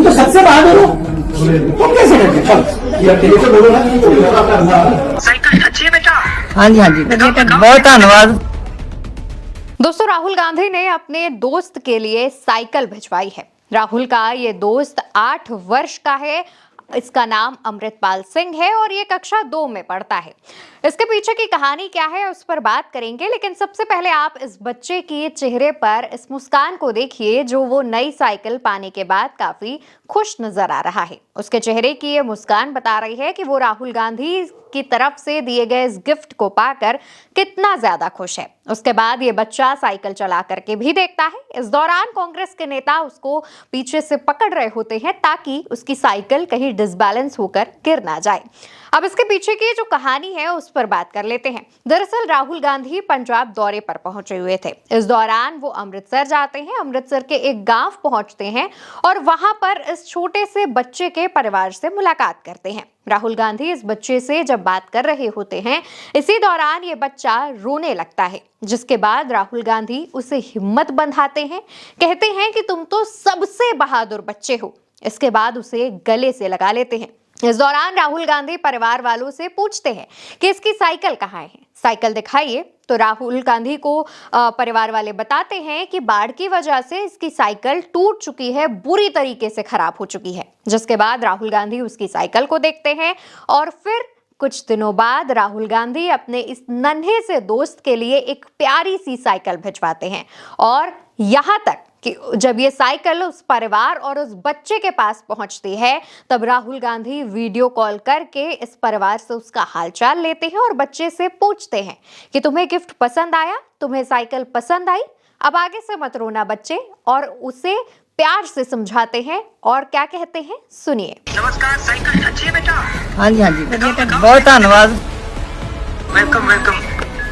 तुम तो सबसे बहादुर हो, तुम कैसे करते? चल ये तेरे से बोलो ना। साइकिल अच्छी है बेटा। हाँ जी, हाँ जी, बहुत धन्यवाद। दोस्तों, राहुल गांधी ने अपने दोस्त के लिए साइकिल भिजवाई है। राहुल का ये दोस्त 8 वर्ष का है। इसका नाम अमृतपाल सिंह है और ये कक्षा 2 में पढ़ता है। इसके पीछे की कहानी क्या है उस पर बात करेंगे, लेकिन सबसे पहले आप इस बच्चे के चेहरे पर इस मुस्कान को देखिए जो वो नई साइकिल पाने के बाद काफी खुश नजर आ रहा है। उसके चेहरे की ये मुस्कान बता रही है कि वो राहुल गांधी की तरफ से दिए गए इस गिफ्ट को पाकर कितना ज्यादा खुश है। उसके बाद ये बच्चा साइकिल चला करके भी देखता है। इस दौरान कांग्रेस के नेता उसको पीछे से पकड़ रहे होते हैं ताकि उसकी साइकिल कहीं डिसबैलेंस होकर गिर ना जाए। अब इसके पीछे की जो कहानी है उस पर बात कर लेते हैं। दरअसल राहुल गांधी पंजाब दौरे पर पहुंचे हुए थे। इस दौरान वो अमृतसर जाते हैं। अमृतसर के एक गांव पहुंचते हैं और वहां पर इस छोटे से बच्चे के परिवार से मुलाकात करते हैं। राहुल गांधी इस बच्चे से जब बात कर रहे होते हैं, इसी दौरान ये बच्चा रोने लगता है, जिसके बाद राहुल गांधी उसे हिम्मत बंधाते हैं। कहते हैं कि तुम तो सबसे बहादुर बच्चे हो। इसके बाद उसे गले से लगा लेते हैं। इस दौरान राहुल गांधी परिवार वालों से पूछते हैं कि इसकी साइकिल कहाँ है, साइकिल दिखाइए। तो राहुल गांधी को परिवार वाले बताते हैं कि बाढ़ की वजह से इसकी साइकिल टूट चुकी है, बुरी तरीके से खराब हो चुकी है। जिसके बाद राहुल गांधी उसकी साइकिल को देखते हैं और फिर कुछ दिनों बाद राहुल गांधी अपने इस नन्हे से दोस्त के लिए एक प्यारी सी साइकिल भिजवाते हैं। और यहाँ तक कि जब ये साइकिल उस परिवार और उस बच्चे के पास पहुंचती है, तब राहुल गांधी वीडियो कॉल करके इस परिवार से उसका हालचाल लेते हैं और बच्चे से पूछते हैं कि तुम्हें गिफ्ट पसंद आया, तुम्हें साइकिल पसंद आई, अब आगे से मत रोना बच्चे। और उसे प्यार से समझाते हैं और क्या कहते हैं सुनिए। नमस्कार, साइकिल अच्छी है बेटा। हाँ जी, हाँ जी, बहुत धन्यवाद। Welcome welcome.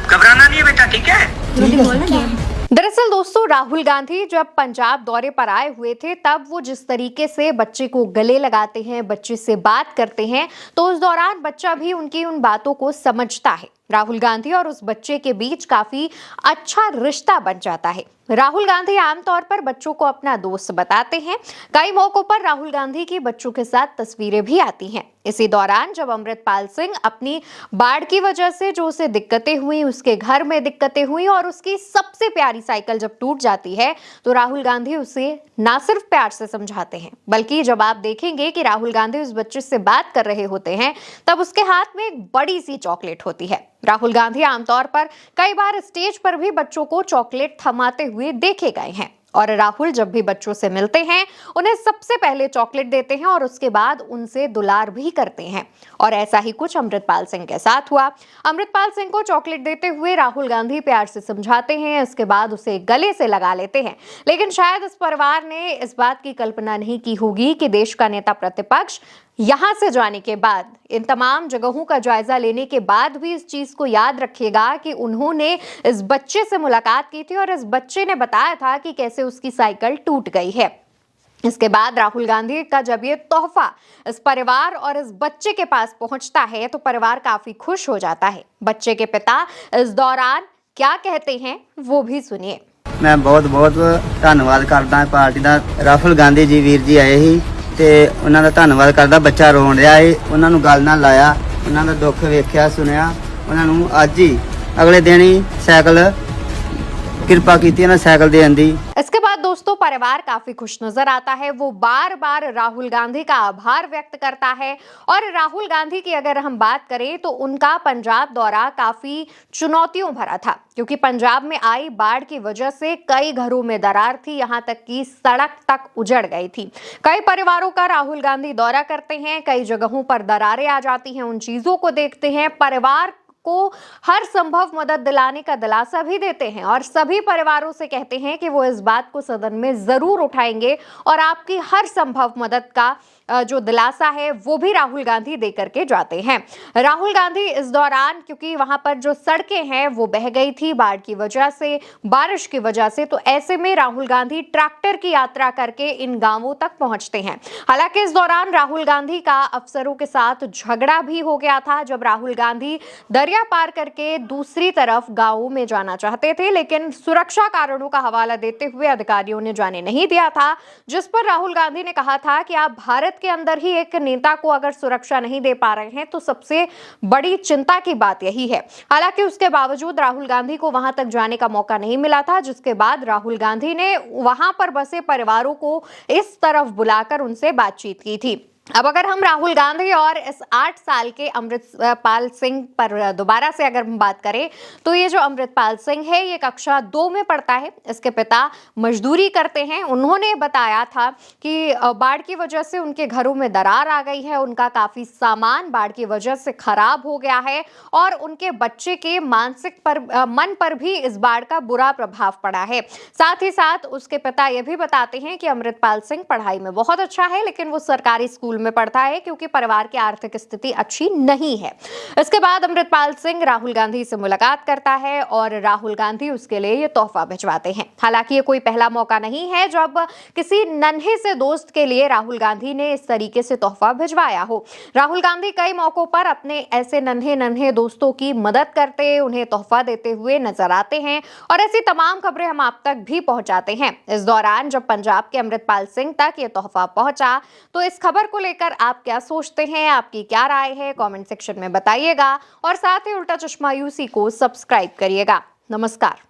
घबराना नहीं है बेटा, ठीक है। दरअसल दोस्तों, राहुल गांधी जब पंजाब दौरे पर आए हुए थे तब वो जिस तरीके से बच्चे को गले लगाते हैं, बच्चे से बात करते हैं, तो उस दौरान बच्चा भी उनकी उन बातों को समझता है। राहुल गांधी और उस बच्चे के बीच काफी अच्छा रिश्ता बन जाता है। राहुल गांधी आमतौर पर बच्चों को अपना दोस्त बताते हैं। कई मौकों पर राहुल गांधी की बच्चों के साथ तस्वीरें भी आती हैं। इसी दौरान जब अमृतपाल सिंह अपनी बाढ़ की वजह से जो उसे दिक्कतें हुई, उसके घर में दिक्कतें हुई और उसकी सबसे प्यारी साइकिल जब टूट जाती है, तो राहुल गांधी उसे ना सिर्फ प्यार से समझाते हैं, बल्कि जब आप देखेंगे कि राहुल गांधी उस बच्चे से बात कर रहे होते हैं, तब उसके हाथ में एक बड़ी सी चॉकलेट होती है। राहुल गांधी आमतौर पर कई बार स्टेज पर भी बच्चों को चॉकलेट थमाते हुए देखे गए हैं और राहुल जब भी बच्चों से मिलते हैं उन्हें सबसे पहले चॉकलेट देते हैं और उसके बाद उनसे दुलार भी करते हैं। और ऐसा ही कुछ अमृतपाल सिंह के साथ हुआ। अमृतपाल सिंह को चॉकलेट देते हुए राहुल गांधी प्यार से समझाते हैं, इसके बाद उसे गले से लगा लेते हैं। लेकिन शायद इस परिवार ने इस बात की कल्पना नहीं की होगी कि देश का नेता प्रतिपक्ष यहां से जाने के बाद, इन तमाम जगहों का जायजा लेने के बाद भी इस चीज को याद रखेगा कि उन्होंने इस बच्चे से मुलाकात की थी और इस बच्चे ने बताया था कि कैसे उसकी साइकिल टूट गई है। इसके बाद राहुल गांधी का जब ये तोहफा इस परिवार और इस बच्चे के पास पहुंचता है तो परिवार काफी खुश हो जाता है। बच्चे के पिता इस दौरान क्या कहते हैं वो भी सुनिए। मैं बहुत बहुत धन्यवाद करदा पार्टी का। राहुल गांधी जी वीर जी आए ही ਤੇ ਉਹਨਾਂ ਦਾ ਧੰਨਵਾਦ ਕਰਦਾ। ਬੱਚਾ ਰੋਣ ਰਿਹਾ ਏ, ਉਹਨਾਂ ਨੂੰ ਗੱਲ ਨਾਲ ਲਾਇਆ, ਉਹਨਾਂ ਦਾ ਦੁੱਖ ਵੇਖਿਆ ਸੁਣਿਆ, ਉਹਨਾਂ ਨੂੰ ਅੱਜ ਹੀ ਅਗਲੇ ਦਿਨ ਹੀ ਸਾਈਕਲ ਕਿਰਪਾ ਕੀਤੀ ਇਹਨਾਂ ਸਾਈਕਲ ਦੇਣ ਦੀ। इसके बाद दोस्तों परिवार काफी खुश नजर आता है। वो बार बार राहुल गांधी का आभार व्यक्त करता है। और राहुल गांधी की अगर हम बात करें तो उनका पंजाब दौरा काफी चुनौतियों भरा था, क्योंकि पंजाब में आई बाढ़ की वजह से कई घरों में दरार थी, यहां तक कि सड़क तक उजड़ गई थी। कई परिवारों का राहुल गांधी दौरा करते हैं, कई जगहों पर दरारें आ जाती हैं, उन चीजों को देखते हैं, परिवार को हर संभव मदद दिलाने का दिलासा भी देते हैं और सभी परिवारों से कहते हैं कि वो इस बात को सदन में जरूर उठाएंगे और आपकी हर संभव मदद का जो दिलासा है वो भी राहुल गांधी दे करके जाते हैं। राहुल गांधी इस दौरान, क्योंकि वहां पर जो सड़कें हैं वो बह गई थी बाढ़ की वजह से, बारिश की वजह से, तो ऐसे में राहुल गांधी ट्रैक्टर की यात्रा करके इन गांवों तक पहुंचते हैं। हालांकि इस दौरान राहुल गांधी का अफसरों के साथ झगड़ा भी हो गया था। जब राहुल गांधी दरिया गलियां पार करके दूसरी तरफ गांव में जाना चाहते थे, लेकिन सुरक्षा कारणों का हवाला देते हुए अधिकारियों ने जाने नहीं दिया था, जिस पर राहुल गांधी ने कहा था कि आप भारत के अंदर ही एक नेता को अगर सुरक्षा नहीं दे पा रहे हैं तो सबसे बड़ी चिंता की बात यही है। हालांकि उसके बावजूद राहुल गांधी को वहां तक जाने का मौका नहीं मिला था, जिसके बाद राहुल गांधी ने वहां पर बसे परिवारों को इस तरफ बुलाकर उनसे बातचीत की थी। अब अगर हम राहुल गांधी और इस 8 साल के अमृतपाल सिंह पर दोबारा से अगर हम बात करें तो ये जो अमृतपाल सिंह है ये कक्षा 2 में पढ़ता है। इसके पिता मजदूरी करते हैं। उन्होंने बताया था कि बाढ़ की वजह से उनके घरों में दरार आ गई है, उनका काफी सामान बाढ़ की वजह से खराब हो गया है और उनके बच्चे के मन पर भी इस बाढ़ का बुरा प्रभाव पड़ा है। साथ ही साथ उसके पिता ये भी बताते हैं कि अमृतपाल सिंह पढ़ाई में बहुत अच्छा है, लेकिन वो सरकारी स्कूल में पढ़ता है क्योंकि परिवार की आर्थिक स्थिति अच्छी नहीं है। इसके बाद अमृतपाल सिंह राहुल गांधी से मुलाकात करता है और राहुल गांधी उसके लिए ये तोहफा भिजवाते हैं। हालांकि ये कोई पहला मौका नहीं है जब किसी नन्हे से दोस्त के लिए राहुल गांधी ने इस तरीके से तोहफा भिजवाया हो। राहुल गांधी कई मौकों पर अपने ऐसे नन्हे दोस्तों की मदद करते, उन्हें तोहफा देते हुए नजर आते हैं और ऐसी तमाम खबरें हम आप तक भी पहुंचाते हैं। इस दौरान जब पंजाब के अमृतपाल सिंह तक ये तोहफा पहुंचा तो इस खबर को लेकर आप क्या सोचते हैं, आपकी क्या राय है, कमेंट सेक्शन में बताइएगा और साथ ही उल्टा चश्मा यूसी को सब्सक्राइब करिएगा। नमस्कार।